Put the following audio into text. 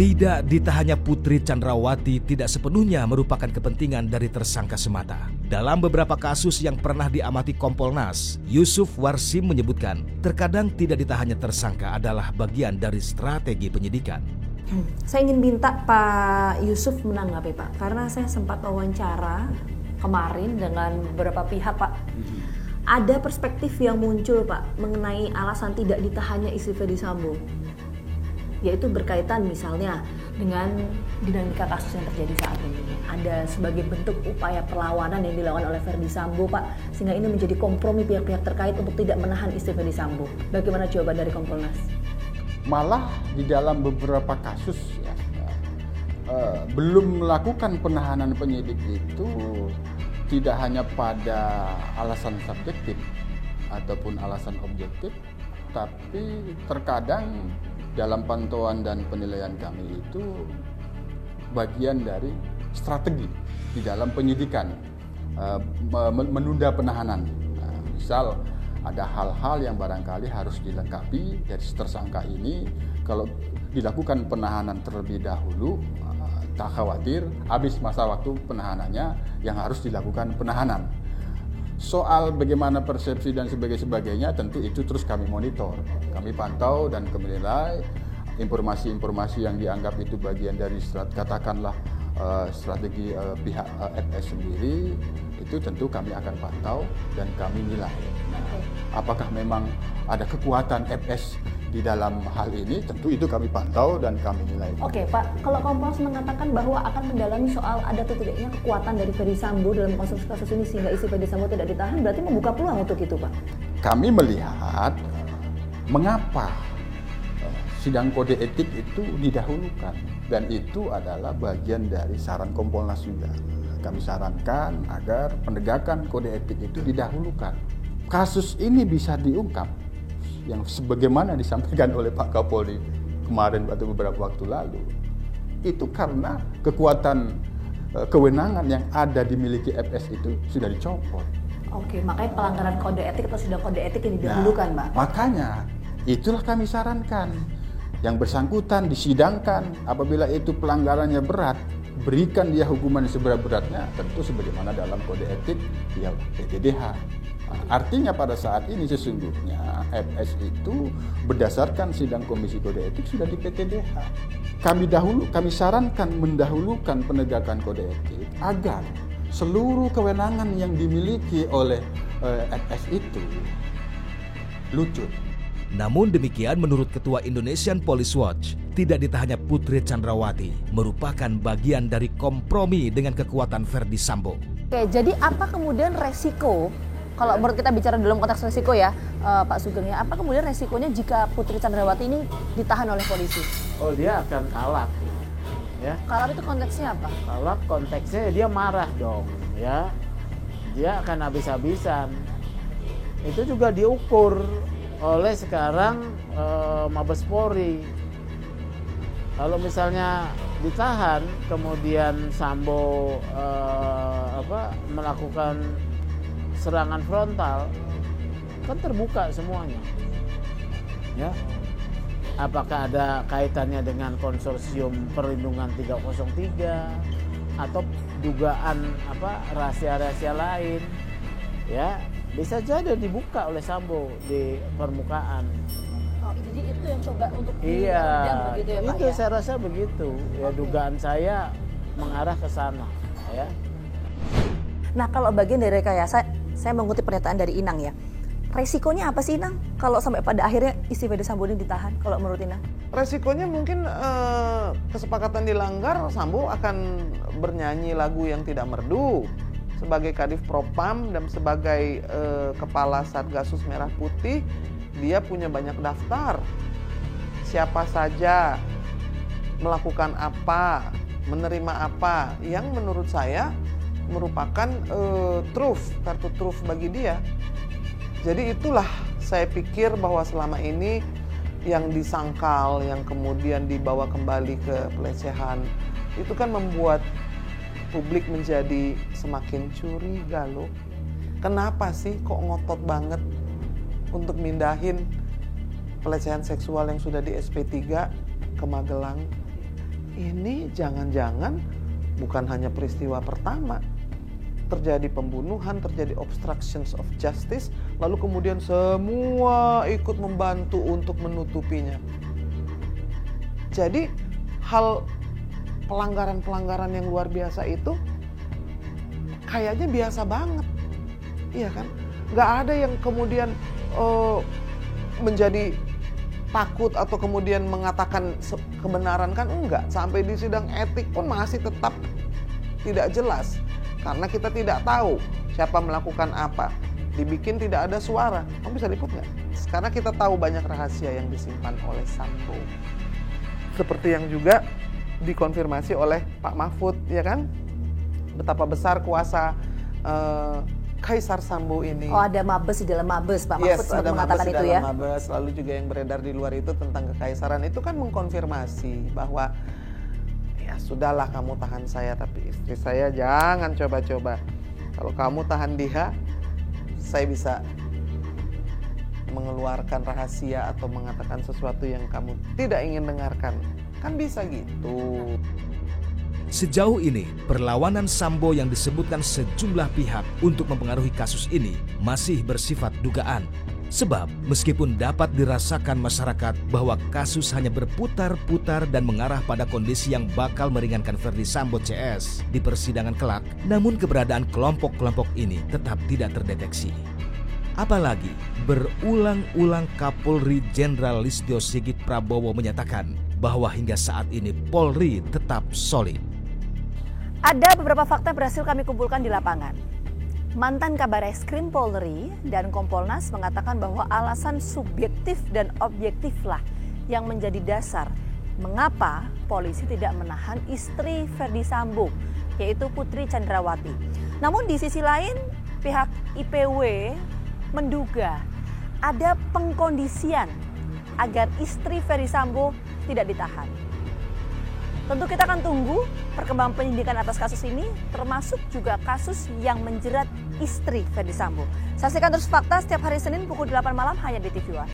Tidak ditahannya Putri Chandrawati tidak sepenuhnya merupakan kepentingan dari tersangka semata. Dalam beberapa kasus yang pernah diamati Kompolnas, Yusuf Warsim menyebutkan terkadang tidak ditahannya tersangka adalah bagian dari strategi penyidikan. Saya ingin minta Pak Yusuf menanggapi Pak, karena saya sempat wawancara kemarin dengan beberapa pihak Pak. Ada perspektif yang muncul Pak mengenai alasan tidak ditahannya istri Ferdy Sambo, yaitu berkaitan misalnya dengan dinamika kasus yang terjadi saat ini. Ada sebagai bentuk upaya perlawanan yang dilakukan oleh Ferdy Sambo Pak, sehingga ini menjadi kompromi pihak-pihak terkait untuk tidak menahan istri Ferdy Sambo. Bagaimana jawaban dari Kompolnas? Malah di dalam beberapa kasus ya, belum melakukan penahanan penyidik itu tidak hanya pada alasan subjektif ataupun alasan objektif, tapi terkadang dalam pantauan dan penilaian kami itu bagian dari strategi di dalam penyidikan, menunda penahanan. Misal ada hal-hal yang barangkali harus dilengkapi dari tersangka ini, kalau dilakukan penahanan terlebih dahulu, tak khawatir habis masa waktu penahanannya yang harus dilakukan penahanan. Soal bagaimana persepsi dan sebagainya tentu itu terus kami monitor, kami pantau dan kami nilai informasi-informasi yang dianggap itu bagian dari katakanlah strategi pihak FS sendiri, itu tentu kami akan pantau dan kami nilai. Nah, apakah memang ada kekuatan FS di dalam hal ini, tentu itu kami pantau dan kami nilai. Oke Pak, kalau Kompolnas mengatakan bahwa akan mendalami soal ada atau tidaknya kekuatan dari Ferdy Sambo dalam kasus ini sehingga istri Ferdy Sambo tidak ditahan, berarti membuka peluang untuk itu Pak? Kami melihat mengapa sidang kode etik itu didahulukan, dan itu adalah bagian dari saran Kompolnas juga. Kami sarankan agar penegakan kode etik itu didahulukan. Kasus ini bisa diungkap yang sebagaimana disampaikan oleh Pak Kapolri kemarin atau beberapa waktu lalu, itu karena kekuatan kewenangan yang ada dimiliki FS itu sudah dicopot. Oke, makanya pelanggaran kode etik atau sidang kode etik yang didahulukan, Pak. Makanya itulah kami sarankan yang bersangkutan disidangkan, apabila itu pelanggarannya berat, berikan dia hukuman seberat-beratnya, tentu sebagaimana dalam kode etik ya PTDH. Artinya pada saat ini sesungguhnya FS itu berdasarkan sidang komisi kode etik sudah di PTDH. Kami sarankan mendahulukan penegakan kode etik agar seluruh kewenangan yang dimiliki oleh FS itu lucut. Namun demikian menurut Ketua Indonesian Police Watch, tidak ditahannya Putri Chandrawati merupakan bagian dari kompromi dengan kekuatan Ferdy Sambo. Oke, jadi apa kemudian resiko, kalau menurut kita bicara dalam konteks resiko ya Pak Sugeng ya, apa kemudian resikonya jika Putri Chandrawati ini ditahan oleh polisi? Oh, dia akan kalah. Ya. Kalah itu konteksnya apa? Kalah konteksnya dia marah dong, ya. Dia akan habis-habisan. Itu juga diukur oleh sekarang Mabes Polri. Kalau misalnya ditahan, kemudian Sambo melakukan serangan frontal, kan terbuka semuanya. Ya. Apakah ada kaitannya dengan konsorsium perlindungan 303 atau dugaan rahasia-rahasia lain? Ya, bisa jadi dibuka oleh Sambo di permukaan. Oh, jadi itu yang coba untuk iya, begitu ya Pak? Itu ya? saya rasa begitu. Ya, dugaan saya mengarah ke sana, ya. Nah, kalau bagian dari rekayasa, saya mengutip pernyataan dari Inang ya. Resikonya apa sih Inang kalau sampai pada akhirnya istri Ferdy Sambo ini ditahan kalau menurut Inang? Resikonya mungkin kesepakatan dilanggar, Sambo akan bernyanyi lagu yang tidak merdu. Sebagai Kadif Propam dan sebagai Kepala Satgasus Merah Putih, dia punya banyak daftar. Siapa saja melakukan apa, menerima apa, yang menurut saya merupakan kartu truf bagi dia. Jadi itulah saya pikir bahwa selama ini yang disangkal, yang kemudian dibawa kembali ke pelecehan, itu kan membuat publik menjadi semakin curiga loh. Kenapa sih kok ngotot banget untuk mindahin pelecehan seksual yang sudah di SP3 ke Magelang? ini jangan-jangan bukan hanya peristiwa pertama, terjadi pembunuhan, terjadi obstructions of justice, lalu kemudian semua ikut membantu untuk menutupinya. Jadi hal pelanggaran-pelanggaran yang luar biasa itu kayaknya biasa banget, iya kan? Nggak ada yang kemudian menjadi takut atau kemudian mengatakan kebenaran, kan enggak. Sampai di sidang etik pun masih tetap tidak jelas karena kita tidak tahu siapa melakukan apa. Dibikin tidak ada suara. Kamu bisa liput nggak? Karena kita tahu banyak rahasia yang disimpan oleh Sambo. Seperti yang juga dikonfirmasi oleh Pak Mahfud, ya kan? Betapa besar kuasa Kaisar Sambo ini. Oh, ada mabes di dalam mabes, Pak Yes, Mahfud sempat ada mengatakan mabes di itu dalam ya. mabes. Lalu juga yang beredar di luar itu tentang kekaisaran itu kan mengkonfirmasi bahwa ya sudahlah kamu tahan saya, tapi istri saya jangan coba-coba. Kalau kamu tahan dia, saya bisa mengeluarkan rahasia atau mengatakan sesuatu yang kamu tidak ingin dengarkan. Kan bisa gitu. Sejauh ini, perlawanan Sambo yang disebutkan sejumlah pihak untuk mempengaruhi kasus ini masih bersifat dugaan. Sebab meskipun dapat dirasakan masyarakat bahwa kasus hanya berputar-putar dan mengarah pada kondisi yang bakal meringankan Verdi Sambo CS di persidangan kelak, namun keberadaan kelompok-kelompok ini tetap tidak terdeteksi. Apalagi berulang-ulang Kapolri Jenderal Listio Sigit Prabowo menyatakan bahwa hingga saat ini Polri tetap solid. Ada beberapa fakta yang berhasil kami kumpulkan di lapangan. Mantan Kabareskrim Polri dan Kompolnas mengatakan bahwa alasan subjektif dan objektiflah yang menjadi dasar mengapa polisi tidak menahan istri Verdi Sambo, yaitu Putri Chandrawati. Namun di sisi lain, pihak IPW menduga ada pengkondisian agar istri Verdi Sambo tidak ditahan. Tentu kita akan tunggu perkembangan penyidikan atas kasus ini, termasuk juga kasus yang menjerat istri Verdi Sambo. Saksikan terus Fakta setiap hari Senin pukul 8 malam hanya di TV One.